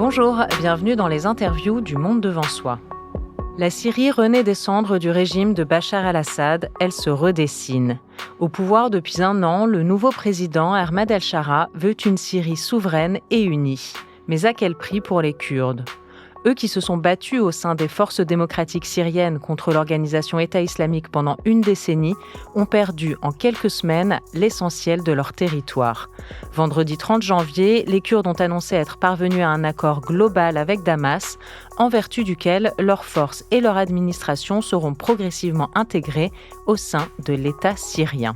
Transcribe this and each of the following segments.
Bonjour, bienvenue dans les interviews du Monde devant soi. La Syrie renaît des cendres du régime de Bachar al-Assad, elle se redessine. Au pouvoir depuis un an, le nouveau président Ahmed El-Shara veut une Syrie souveraine et unie. Mais à quel prix pour les Kurdes ? Eux qui se sont battus au sein des forces démocratiques syriennes contre l'organisation État islamique pendant une décennie, ont perdu en quelques semaines l'essentiel de leur territoire. Vendredi 30 janvier, les Kurdes ont annoncé être parvenus à un accord global avec Damas, en vertu duquel leurs forces et leur administration seront progressivement intégrées au sein de l'État syrien.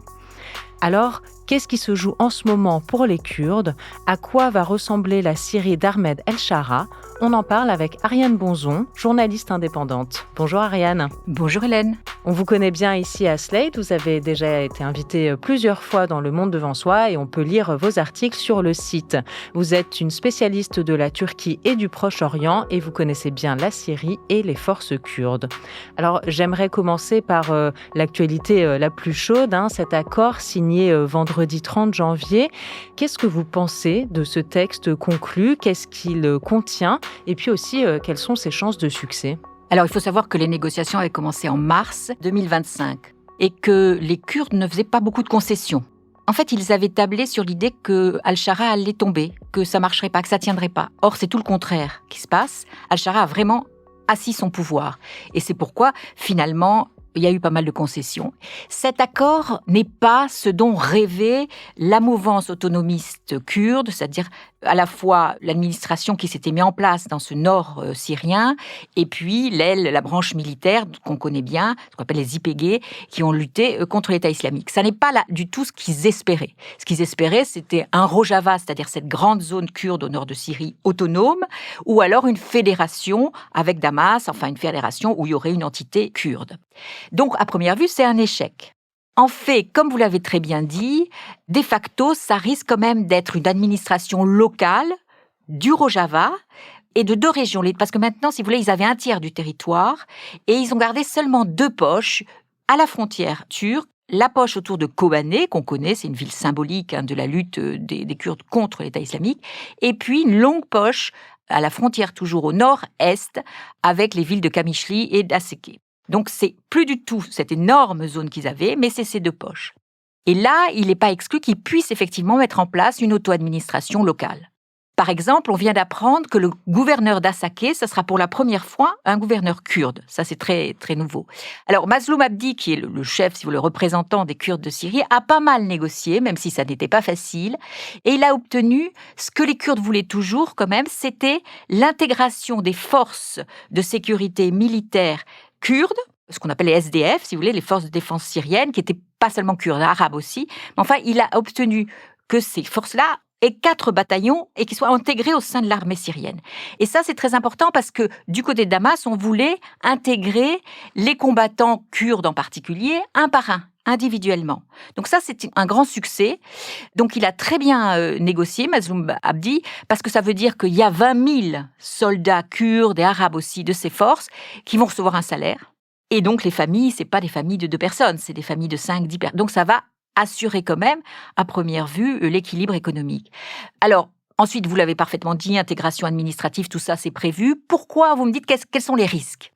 Alors, qu'est-ce qui se joue en ce moment pour les Kurdes ? À quoi va ressembler la Syrie d'Ahmed El-Shara ? On en parle avec Ariane Bonzon, journaliste indépendante. Bonjour Ariane. Bonjour Hélène. On vous connaît bien ici à Slate, vous avez déjà été invitée plusieurs fois dans Le Monde devant soi et on peut lire vos articles sur le site. Vous êtes une spécialiste de la Turquie et du Proche-Orient et vous connaissez bien la Syrie et les forces kurdes. Alors j'aimerais commencer par l'actualité la plus chaude, cet accord signé vendredi 30 janvier. Qu'est-ce que vous pensez de ce texte conclu ? Qu'est-ce qu'il contient ? Et puis aussi, quelles sont ses chances de succès ? Alors, il faut savoir que les négociations avaient commencé en mars 2025 et que les Kurdes ne faisaient pas beaucoup de concessions. En fait, ils avaient tablé sur l'idée que Al-Shara allait tomber, que ça marcherait pas, que ça tiendrait pas. Or, c'est tout le contraire qui se passe. Al-Shara a vraiment assis son pouvoir. Et c'est pourquoi, finalement, il y a eu pas mal de concessions. Cet accord n'est pas ce dont rêvait la mouvance autonomiste kurde, c'est-à-dire à la fois l'administration qui s'était mise en place dans ce nord syrien, et puis la branche militaire qu'on connaît bien, ce qu'on appelle les YPG, qui ont lutté contre l'État islamique. Ça n'est pas là du tout ce qu'ils espéraient. Ce qu'ils espéraient, c'était un Rojava, c'est-à-dire cette grande zone kurde au nord de Syrie autonome, ou alors une fédération avec Damas, enfin une fédération où il y aurait une entité kurde. Donc, à première vue, c'est un échec. En fait, comme vous l'avez très bien dit, de facto, ça risque quand même d'être une administration locale du Rojava et de deux régions. Parce que maintenant, si vous voulez, ils avaient un tiers du territoire et ils ont gardé seulement deux poches à la frontière turque. La poche autour de Kobané, qu'on connaît, c'est une ville symbolique de la lutte des Kurdes contre l'État islamique, et puis une longue poche à la frontière toujours au nord-est avec les villes de Kamishli et d'Aseke. Donc, c'est plus du tout cette énorme zone qu'ils avaient, mais c'est ces deux poches. Et là, il n'est pas exclu qu'ils puissent effectivement mettre en place une auto-administration locale. Par exemple, on vient d'apprendre que le gouverneur d'Asake, ça sera pour la première fois un gouverneur kurde. Ça, c'est très, très nouveau. Alors, Mazloum Abdi, qui est le chef, si vous voulez, le représentant des Kurdes de Syrie, a pas mal négocié, même si ça n'était pas facile. Et il a obtenu ce que les Kurdes voulaient toujours, quand même, c'était l'intégration des forces de sécurité militaires kurdes, ce qu'on appelle les SDF, si vous voulez, les forces de défense syriennes, qui n'étaient pas seulement kurdes, arabes aussi. Mais enfin, il a obtenu que ces forces-là aient 4 bataillons et qu'ils soient intégrés au sein de l'armée syrienne. Et ça, c'est très important parce que du côté de Damas, on voulait intégrer les combattants kurdes en particulier, un par un, individuellement. Donc ça, c'est un grand succès. Donc il a très bien négocié, Mazloum Abdi, parce que ça veut dire qu'il y a 20 000 soldats kurdes et arabes aussi de ces forces qui vont recevoir un salaire. Et donc les familles, c'est pas des familles de 2 personnes, c'est des familles de 5, 10 personnes. Donc ça va assurer quand même, à première vue, l'équilibre économique. Alors, ensuite, vous l'avez parfaitement dit, intégration administrative, tout ça, c'est prévu. Pourquoi ? Vous me dites quels sont les risques ?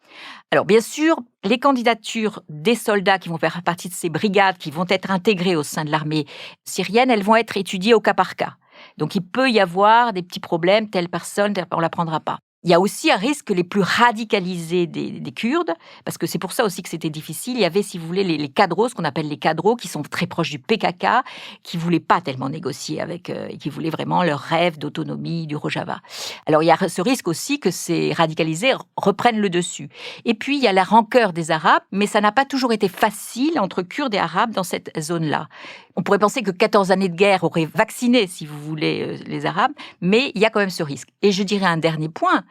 Alors, bien sûr, les candidatures des soldats qui vont faire partie de ces brigades, qui vont être intégrées au sein de l'armée syrienne, elles vont être étudiées au cas par cas. Donc, il peut y avoir des petits problèmes, telle personne, on ne la prendra pas. Il y a aussi un risque que les plus radicalisés des Kurdes, parce que c'est pour ça aussi que c'était difficile, il y avait, si vous voulez, les cadros, ce qu'on appelle les cadros, qui sont très proches du PKK, qui ne voulaient pas tellement négocier avec, et qui voulaient vraiment leur rêve d'autonomie du Rojava. Alors, il y a ce risque aussi que ces radicalisés reprennent le dessus. Et puis, il y a la rancœur des Arabes, mais ça n'a pas toujours été facile entre Kurdes et Arabes dans cette zone-là. On pourrait penser que 14 années de guerre auraient vacciné, si vous voulez, les Arabes, mais il y a quand même ce risque. Et je dirais un dernier point.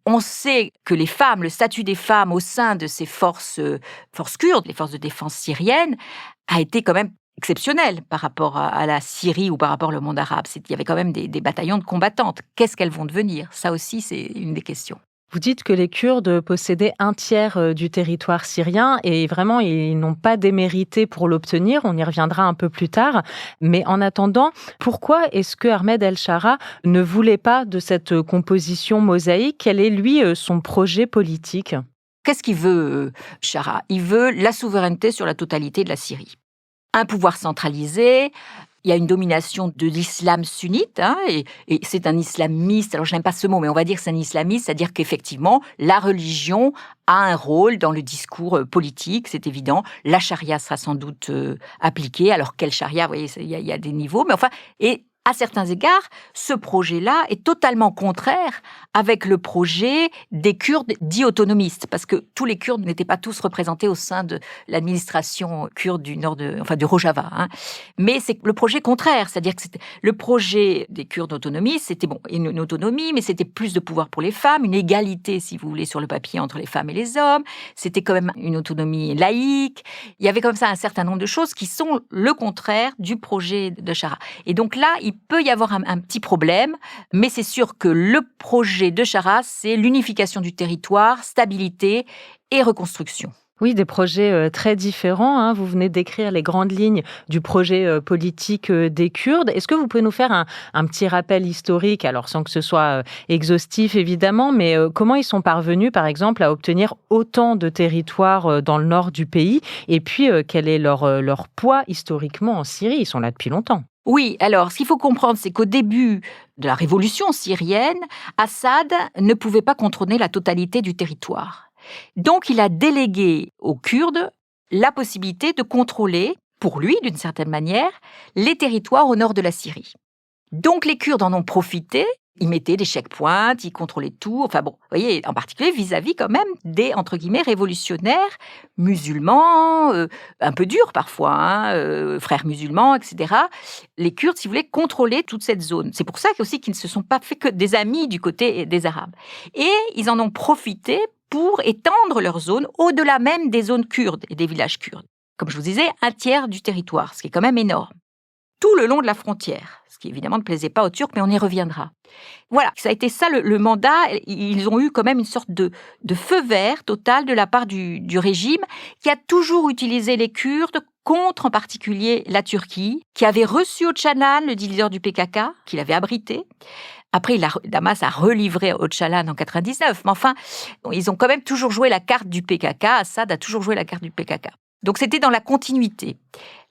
On sait que les femmes, le statut des femmes au sein de ces forces kurdes, les forces de défense syriennes, a été quand même exceptionnel par rapport à la Syrie ou par rapport au monde arabe. Il y avait quand même des bataillons de combattantes. Qu'est-ce qu'elles vont devenir ? Ça aussi, c'est une des questions. Vous dites que les Kurdes possédaient un tiers du territoire syrien et vraiment, ils n'ont pas démérité pour l'obtenir. On y reviendra un peu plus tard. Mais en attendant, pourquoi est-ce que Ahmed El-Shara ne voulait pas de cette composition mosaïque? Quel est, lui, son projet politique? Qu'est-ce qu'il veut, Shara? Il veut la souveraineté sur la totalité de la Syrie. Un pouvoir centralisé. Il y a une domination de l'islam sunnite, et c'est un islamiste, alors je n'aime pas ce mot, mais on va dire que c'est un islamiste, c'est-à-dire qu'effectivement, la religion a un rôle dans le discours politique, c'est évident. La charia sera sans doute appliquée, alors quelle charia, vous voyez, il y a des niveaux, mais enfin, et à certains égards, ce projet-là est totalement contraire avec le projet des Kurdes dits autonomistes, parce que tous les Kurdes n'étaient pas tous représentés au sein de l'administration kurde du nord du Rojava. Mais c'est le projet contraire, c'est-à-dire que le projet des Kurdes autonomistes, c'était une autonomie, mais c'était plus de pouvoir pour les femmes, une égalité, si vous voulez, sur le papier entre les femmes et les hommes. C'était quand même une autonomie laïque. Il y avait comme ça un certain nombre de choses qui sont le contraire du projet de Shara. Et donc là, il peut y avoir un petit problème, mais c'est sûr que le projet de Shara, c'est l'unification du territoire, stabilité et reconstruction. Oui, des projets très différents. Vous venez d'écrire les grandes lignes du projet politique des Kurdes. Est-ce que vous pouvez nous faire un petit rappel historique, alors sans que ce soit exhaustif évidemment, mais comment ils sont parvenus, par exemple, à obtenir autant de territoires dans le nord du pays? Et puis, quel est leur poids historiquement en Syrie? Ils sont là depuis longtemps. Oui, alors ce qu'il faut comprendre, c'est qu'au début de la révolution syrienne, Assad ne pouvait pas contrôler la totalité du territoire. Donc il a délégué aux Kurdes la possibilité de contrôler, pour lui d'une certaine manière, les territoires au nord de la Syrie. Donc les Kurdes en ont profité. Ils mettaient des checkpoints, ils contrôlaient tout. Enfin bon, vous voyez, en particulier vis-à-vis quand même des, entre guillemets, révolutionnaires musulmans, un peu durs parfois, frères musulmans, etc. Les Kurdes, si vous voulez, contrôlaient toute cette zone. C'est pour ça aussi qu'ils ne se sont pas fait que des amis du côté des Arabes. Et ils en ont profité pour étendre leur zone au-delà même des zones kurdes et des villages kurdes. Comme je vous disais, un tiers du territoire, ce qui est quand même énorme. Tout le long de la frontière, ce qui évidemment ne plaisait pas aux Turcs, mais on y reviendra. Voilà, ça a été ça le mandat. Ils ont eu quand même une sorte de feu vert total de la part du régime, qui a toujours utilisé les Kurdes contre en particulier la Turquie, qui avait reçu Öcalan, le leader du PKK, qu'il avait abrité. Après, Damas a relivré Öcalan en 99, mais enfin, ils ont quand même toujours joué la carte du PKK. Assad a toujours joué la carte du PKK. Donc c'était dans la continuité.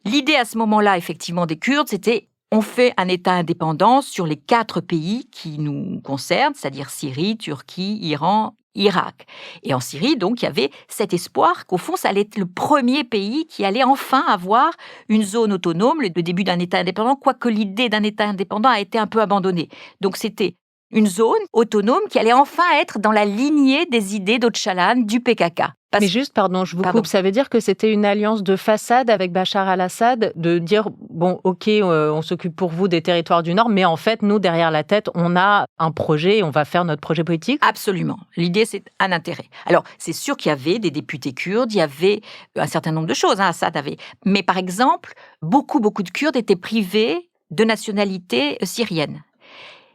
L'idée à ce moment-là, effectivement, des Kurdes, c'était on fait un État indépendant sur les 4 pays qui nous concernent, c'est-à-dire Syrie, Turquie, Iran, Irak. Et en Syrie, donc, il y avait cet espoir qu'au fond, ça allait être le premier pays qui allait enfin avoir une zone autonome, le début d'un État indépendant, quoique l'idée d'un État indépendant a été un peu abandonnée. Donc c'était une zone autonome qui allait enfin être dans la lignée des idées d'Öcalan, du PKK. Mais juste, pardon, je vous coupe, ça veut dire que c'était une alliance de façade avec Bachar al-Assad, de dire, bon, ok, on s'occupe pour vous des territoires du Nord, mais en fait, nous, derrière la tête, on a un projet, on va faire notre projet politique? Absolument. L'idée, c'est un intérêt. Alors, c'est sûr qu'il y avait des députés kurdes, il y avait un certain nombre de choses, Assad avait. Mais par exemple, beaucoup de Kurdes étaient privés de nationalité syrienne.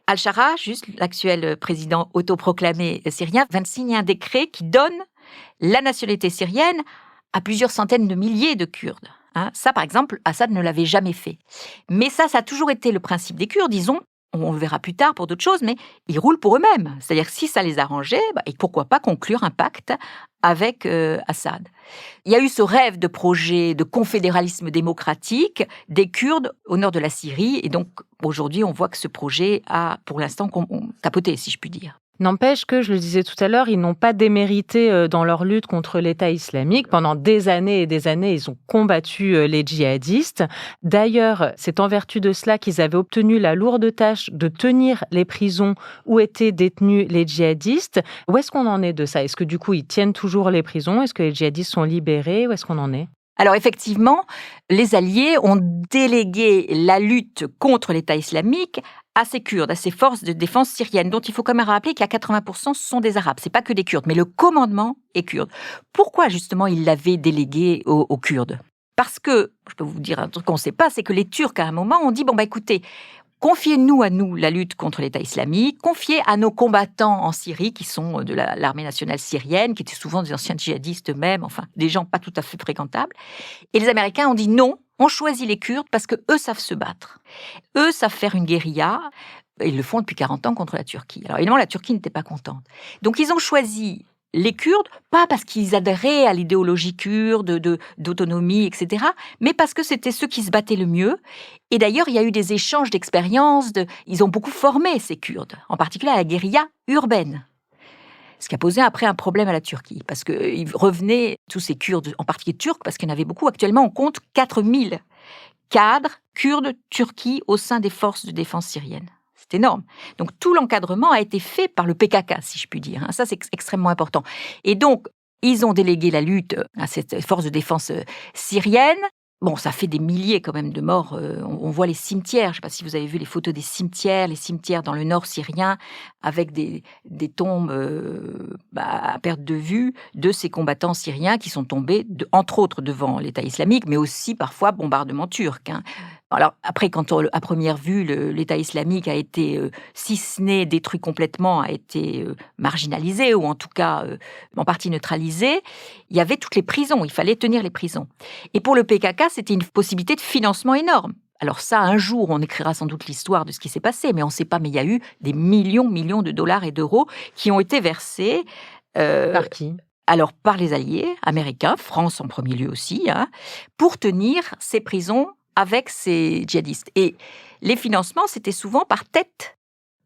Al-Shara, juste l'actuel président autoproclamé syrien, vient de signer un décret qui donne la nationalité syrienne à plusieurs centaines de milliers de Kurdes. Ça, par exemple, Assad ne l'avait jamais fait. Mais ça a toujours été le principe des Kurdes. On le verra plus tard pour d'autres choses, mais ils roulent pour eux-mêmes. C'est-à-dire que si ça les arrangeait, et pourquoi pas conclure un pacte avec Assad. Il y a eu ce rêve de projet de confédéralisme démocratique des Kurdes au nord de la Syrie. Et donc, aujourd'hui, on voit que ce projet a, pour l'instant, capoté, si je puis dire. N'empêche que, je le disais tout à l'heure, ils n'ont pas démérité dans leur lutte contre l'État islamique. Pendant des années et des années, ils ont combattu les djihadistes. D'ailleurs, c'est en vertu de cela qu'ils avaient obtenu la lourde tâche de tenir les prisons où étaient détenus les djihadistes. Où est-ce qu'on en est de ça? Est-ce que du coup, ils tiennent toujours les prisons? Est-ce que les djihadistes sont libérés? Où est-ce qu'on en est? Alors effectivement, les Alliés ont délégué la lutte contre l'État islamique à ces Kurdes, à ces forces de défense syriennes, dont il faut quand même rappeler qu'à 80% ce sont des Arabes. C'est pas que des Kurdes, mais le commandement est kurde. Pourquoi justement ils l'avaient délégué aux Kurdes? Parce que, je peux vous dire un truc qu'on ne sait pas, c'est que les Turcs à un moment ont dit, écoutez, confiez-nous à nous la lutte contre l'État islamique, confiez à nos combattants en Syrie, qui sont de l'armée nationale syrienne, qui étaient souvent des anciens djihadistes eux-mêmes, enfin, des gens pas tout à fait fréquentables. Et les Américains ont dit non, on choisit les Kurdes parce que eux savent se battre. Eux savent faire une guérilla. Ils le font depuis 40 ans contre la Turquie. Alors évidemment, la Turquie n'était pas contente. Donc ils ont choisi les Kurdes, pas parce qu'ils adhéraient à l'idéologie kurde, d'autonomie, etc., mais parce que c'était ceux qui se battaient le mieux. Et d'ailleurs, il y a eu des échanges d'expériences. Ils ont beaucoup formé ces Kurdes, en particulier à la guérilla urbaine. Ce qui a posé après un problème à la Turquie, parce qu'ils revenaient, tous ces Kurdes, en particulier turcs, parce qu'il y en avait beaucoup. Actuellement, on compte 4000 cadres kurdes Turquie au sein des forces de défense syriennes. C'est énorme. Donc, tout l'encadrement a été fait par le PKK, si je puis dire. Ça, c'est extrêmement important. Et donc, ils ont délégué la lutte à cette force de défense syrienne. Bon, ça fait des milliers quand même de morts. On voit les cimetières. Je ne sais pas si vous avez vu les photos des cimetières, les cimetières dans le nord syrien, avec des tombes à perte de vue de ces combattants syriens qui sont tombés, entre autres, devant l'État islamique, mais aussi parfois bombardement turc. Alors après, quand à première vue, l'État islamique a été, si ce n'est détruit complètement, a été marginalisé, ou en tout cas en partie neutralisé, il y avait toutes les prisons, il fallait tenir les prisons. Et pour le PKK, c'était une possibilité de financement énorme. Alors ça, un jour, on écrira sans doute l'histoire de ce qui s'est passé, mais on ne sait pas, mais il y a eu des millions de dollars et d'euros qui ont été versés. Par qui ? Alors, par les alliés américains, France en premier lieu aussi, pour tenir ces prisons avec ces djihadistes. Et les financements, c'était souvent par tête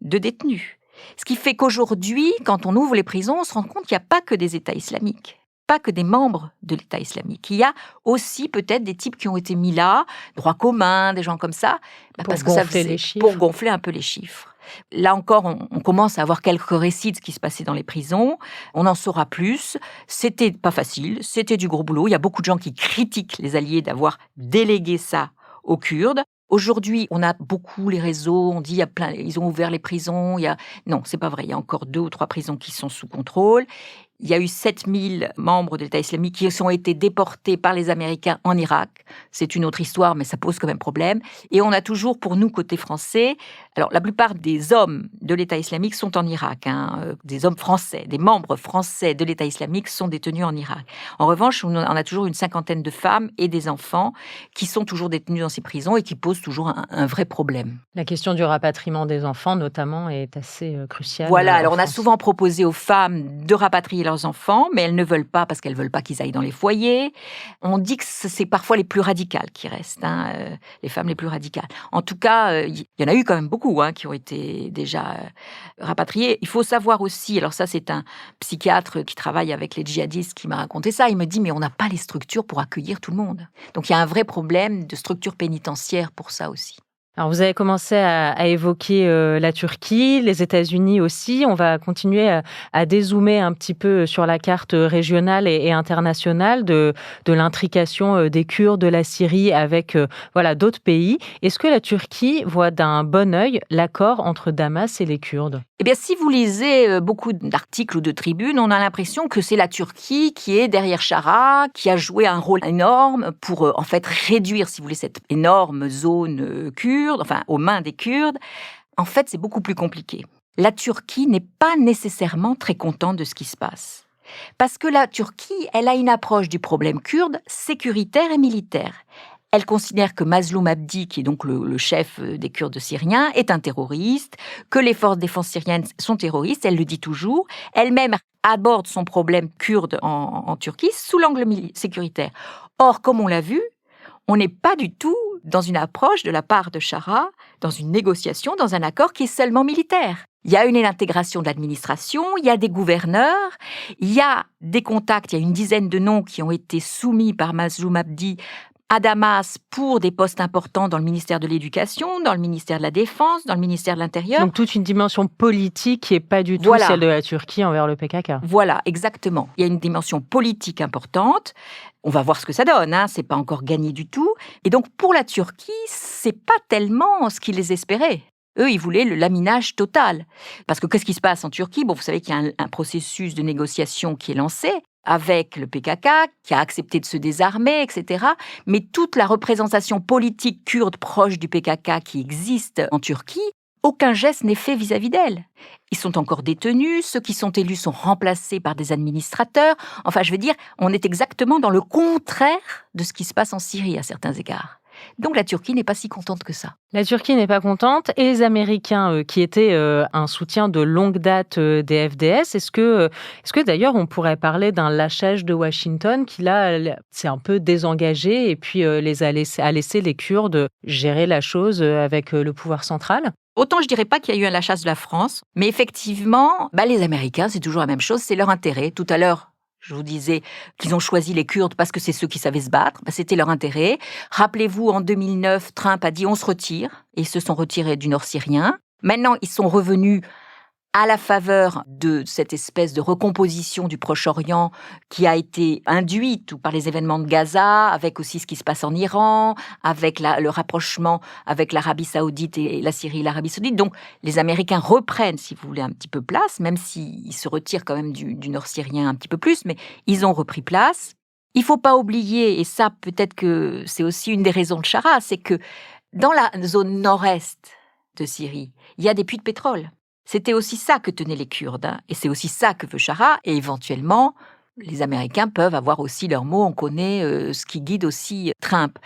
de détenus. Ce qui fait qu'aujourd'hui, quand on ouvre les prisons, on se rend compte qu'il n'y a pas que des États islamiques, pas que des membres de l'État islamique. Il y a aussi peut-être des types qui ont été mis là, droit commun, des gens comme ça, parce que ça faisait pour gonfler un peu les chiffres. Là encore, on commence à avoir quelques récits de ce qui se passait dans les prisons. On en saura plus. C'était pas facile, c'était du gros boulot. Il y a beaucoup de gens qui critiquent les alliés d'avoir délégué ça aux Kurdes. Aujourd'hui, on a beaucoup les réseaux, on dit ils ont ouvert les prisons. Non, c'est pas vrai. Il y a encore 2 ou 3 prisons qui sont sous contrôle. Il y a eu 7000 membres de l'État islamique qui ont été déportés par les Américains en Irak. C'est une autre histoire, mais ça pose quand même problème. Et on a toujours, pour nous, côté français, alors la plupart des hommes de l'État islamique sont en Irak. Des hommes français, des membres français de l'État islamique sont détenus en Irak. En revanche, on a toujours une 50aine de femmes et des enfants qui sont toujours détenus dans ces prisons et qui posent toujours un vrai problème. La question du rapatriement des enfants, notamment, est assez cruciale. Voilà, alors on a souvent proposé aux femmes de rapatrier leurs enfants, mais elles ne veulent pas parce qu'elles ne veulent pas qu'ils aillent dans les foyers. On dit que c'est parfois les plus radicales qui restent, les femmes les plus radicales. En tout cas, il y en a eu quand même beaucoup qui ont été déjà rapatriées. Il faut savoir aussi, alors ça c'est un psychiatre qui travaille avec les djihadistes qui m'a raconté ça, il me dit mais on n'a pas les structures pour accueillir tout le monde. Donc il y a un vrai problème de structure pénitentiaire pour ça aussi. Alors, vous avez commencé à évoquer la Turquie, les États-Unis aussi. On va continuer à dézoomer un petit peu sur la carte régionale et internationale de l'intrication des Kurdes, de la Syrie avec d'autres pays. Est-ce que la Turquie voit d'un bon œil l'accord entre Damas et les Kurdes ? Eh bien, si vous lisez beaucoup d'articles ou de tribunes, on a l'impression que c'est la Turquie qui est derrière Chara, qui a joué un rôle énorme pour, en fait, réduire, si vous voulez, cette énorme zone kurde, aux mains des Kurdes. En fait, c'est beaucoup plus compliqué. La Turquie n'est pas nécessairement très contente de ce qui se passe. Parce que la Turquie, elle a une approche du problème kurde sécuritaire et militaire. Elle considère que Mazloum Abdi, qui est donc le chef des Kurdes syriens, est un terroriste, que les forces de défense syriennes sont terroristes, elle le dit toujours. Elle-même aborde son problème kurde en Turquie sous l'angle sécuritaire. Or, comme on l'a vu, on n'est pas du tout dans une approche de la part de Chara, dans une négociation, dans un accord qui est seulement militaire. Il y a une intégration de l'administration, il y a des gouverneurs, il y a des contacts, il y a une dizaine de noms qui ont été soumis par Mazloum Abdi à Damas pour des postes importants dans le ministère de l'Éducation, dans le ministère de la Défense, dans le ministère de l'Intérieur. Donc toute une dimension politique qui n'est pas du tout celle de la Turquie envers le PKK. Voilà, exactement. Il y a une dimension politique importante. On va voir ce que ça donne, c'est pas encore gagné du tout. Et donc pour la Turquie, c'est pas tellement ce qu'ils espéraient. Eux, ils voulaient le laminage total. Parce que qu'est-ce qui se passe en Turquie ? Bon, vous savez qu'il y a un processus de négociation qui est lancé avec le PKK, qui a accepté de se désarmer, etc. Mais toute la représentation politique kurde proche du PKK qui existe en Turquie, aucun geste n'est fait vis-à-vis d'elle. Ils sont encore détenus, ceux qui sont élus sont remplacés par des administrateurs. Enfin, je veux dire, on est exactement dans le contraire de ce qui se passe en Syrie à certains égards. Donc la Turquie n'est pas si contente que ça. La Turquie n'est pas contente et les Américains, qui étaient un soutien de longue date des FDS, est-ce que d'ailleurs on pourrait parler d'un lâchage de Washington qui là s'est un peu désengagé et puis a laissé les Kurdes gérer la chose avec le pouvoir central? Autant je dirais pas qu'il y a eu un lâchage de la France, mais effectivement, les Américains, c'est toujours la même chose, c'est leur intérêt. Tout à l'heure, je vous disais qu'ils ont choisi les Kurdes parce que c'est ceux qui savaient se battre. C'était leur intérêt. Rappelez-vous, en 2009, Trump a dit on se retire. Et ils se sont retirés du nord syrien. Maintenant, ils sont revenus à la faveur de cette espèce de recomposition du Proche-Orient qui a été induite par les événements de Gaza, avec aussi ce qui se passe en Iran, avec le rapprochement avec l'Arabie Saoudite et la Syrie et l'Arabie Saoudite. Donc, les Américains reprennent, si vous voulez, un petit peu place, même s'ils se retirent quand même du nord syrien un petit peu plus, mais ils ont repris place. Il ne faut pas oublier, et ça peut-être que c'est aussi une des raisons de Chara, c'est que dans la zone nord-est de Syrie, il y a des puits de pétrole. C'était aussi ça que tenaient les Kurdes, et c'est aussi ça que veut Chara, et éventuellement, les Américains peuvent avoir aussi leur mot, on connaît ce qui guide aussi Trump.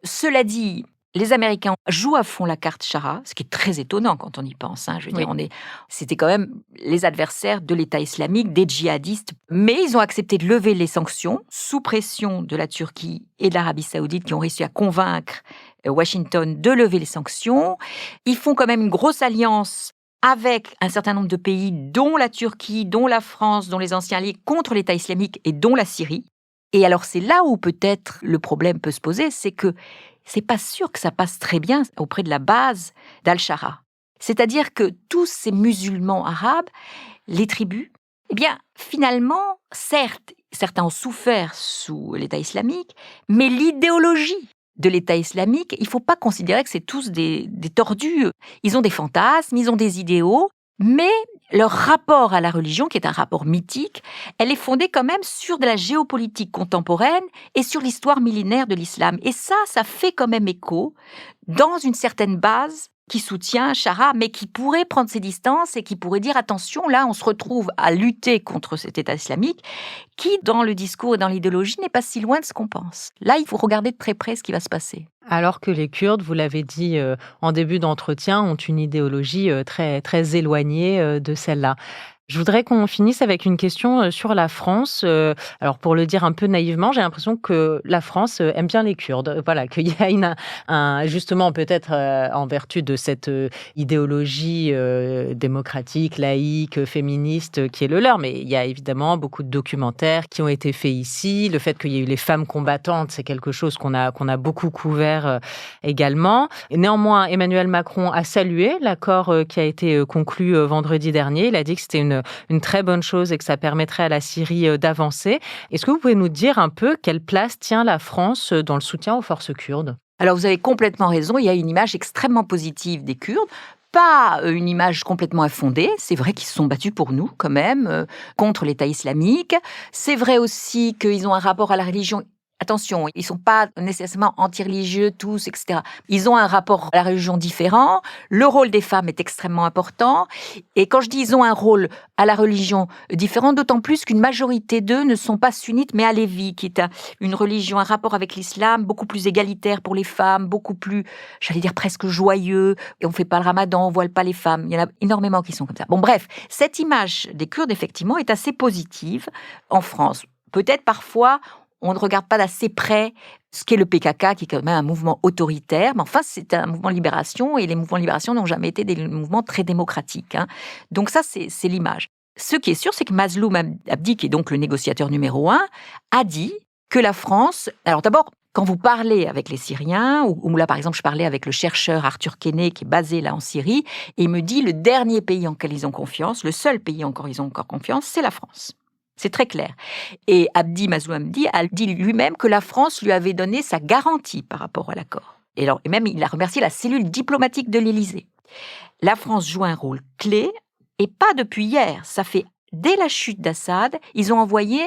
Cela dit, les Américains jouent à fond la carte Chara, ce qui est très étonnant quand on y pense. Je veux dire, c'était quand même les adversaires de l'État islamique, des djihadistes, mais ils ont accepté de lever les sanctions sous pression de la Turquie et de l'Arabie Saoudite qui ont réussi à convaincre Washington de lever les sanctions. Ils font quand même une grosse alliance avec un certain nombre de pays, dont la Turquie, dont la France, dont les anciens alliés, contre l'État islamique et dont la Syrie. Et alors, c'est là où peut-être le problème peut se poser, c'est que c'est pas sûr que ça passe très bien auprès de la base d'Al-Shara. C'est-à-dire que tous ces musulmans arabes, les tribus, finalement, certes, certains ont souffert sous l'État islamique, mais l'idéologie de l'État islamique, il ne faut pas considérer que c'est tous des tordus. Ils ont des fantasmes, ils ont des idéaux, mais leur rapport à la religion, qui est un rapport mythique, elle est fondée quand même sur de la géopolitique contemporaine et sur l'histoire millénaire de l'islam. Et ça fait quand même écho dans une certaine base qui soutient Chara, mais qui pourrait prendre ses distances et qui pourrait dire attention, là, on se retrouve à lutter contre cet État islamique qui, dans le discours et dans l'idéologie, n'est pas si loin de ce qu'on pense. Là, il faut regarder de très près ce qui va se passer. Alors que les Kurdes, vous l'avez dit en début d'entretien, ont une idéologie très, très éloignée de celle-là. Je voudrais qu'on finisse avec une question sur la France. Alors, pour le dire un peu naïvement, j'ai l'impression que la France aime bien les Kurdes. Voilà, qu'il y a justement peut-être en vertu de cette idéologie démocratique, laïque, féministe qui est le leur. Mais il y a évidemment beaucoup de documentaires qui ont été faits ici. Le fait qu'il y ait eu les femmes combattantes, c'est quelque chose qu'on a beaucoup couvert également. Et néanmoins, Emmanuel Macron a salué l'accord qui a été conclu vendredi dernier. Il a dit que c'était une très bonne chose et que ça permettrait à la Syrie d'avancer. Est-ce que vous pouvez nous dire un peu quelle place tient la France dans le soutien aux forces kurdes ? Alors vous avez complètement raison, il y a une image extrêmement positive des Kurdes. Pas une image complètement infondée. C'est vrai qu'ils se sont battus pour nous, quand même, contre l'État islamique. C'est vrai aussi qu'ils ont un rapport à la religion. Attention, ils ne sont pas nécessairement anti-religieux tous, etc. Ils ont un rapport à la religion différent. Le rôle des femmes est extrêmement important. Et quand je dis ils ont un rôle à la religion différent, d'autant plus qu'une majorité d'eux ne sont pas sunnites, mais alévis, qui est une religion, un rapport avec l'islam beaucoup plus égalitaire pour les femmes, beaucoup plus, j'allais dire presque joyeux. Et on ne fait pas le ramadan, on ne voile pas les femmes. Il y en a énormément qui sont comme ça. Bon, bref, cette image des Kurdes, effectivement, est assez positive en France. Peut-être parfois, on ne regarde pas d'assez près ce qu'est le PKK, qui est quand même un mouvement autoritaire, mais enfin, c'est un mouvement de libération, et les mouvements de libération n'ont jamais été des mouvements très démocratiques. Donc ça, c'est l'image. Ce qui est sûr, c'est que Mazloum Abdi, qui est donc le négociateur numéro 1, a dit que la France... Alors d'abord, quand vous parlez avec les Syriens, ou là, par exemple, je parlais avec le chercheur Arthur Kenney, qui est basé là en Syrie, et il me dit, le dernier pays en lequel ils ont confiance, le seul pays en lequel ils ont encore confiance, c'est la France. C'est très clair. Et Mazloum Abdi a dit lui-même que la France lui avait donné sa garantie par rapport à l'accord. Et même, il a remercié la cellule diplomatique de l'Élysée. La France joue un rôle clé, et pas depuis hier. Ça fait, dès la chute d'Assad, ils ont envoyé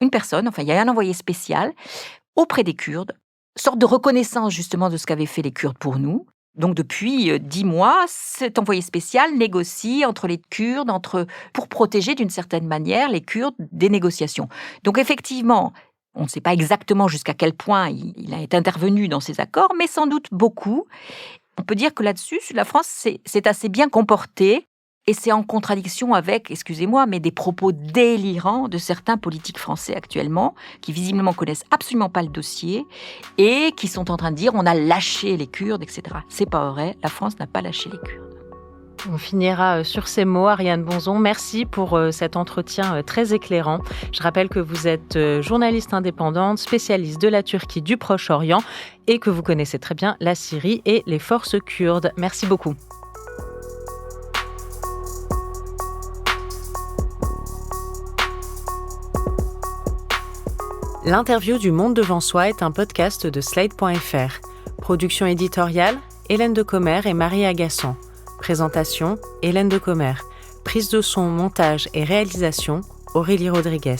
une personne, il y a un envoyé spécial auprès des Kurdes, sorte de reconnaissance justement de ce qu'avaient fait les Kurdes pour nous. Donc depuis 10 mois, cet envoyé spécial négocie entre les Kurdes, pour protéger d'une certaine manière les Kurdes des négociations. Donc effectivement, on ne sait pas exactement jusqu'à quel point il a été intervenu dans ces accords, mais sans doute beaucoup. On peut dire que là-dessus, la France s'est assez bien comportée. Et c'est en contradiction avec, excusez-moi, mais des propos délirants de certains politiques français actuellement, qui visiblement connaissent absolument pas le dossier et qui sont en train de dire on a lâché les Kurdes, etc. C'est pas vrai, la France n'a pas lâché les Kurdes. On finira sur ces mots. Ariane Bonzon, merci pour cet entretien très éclairant. Je rappelle que vous êtes journaliste indépendante, spécialiste de la Turquie, du Proche-Orient et que vous connaissez très bien la Syrie et les forces kurdes. Merci beaucoup. L'interview du Monde devant soi est un podcast de Slate.fr. Production éditoriale, Hélène Decomer et Marie Agassan. Présentation, Hélène Decomer. Prise de son, montage et réalisation, Aurélie Rodriguez.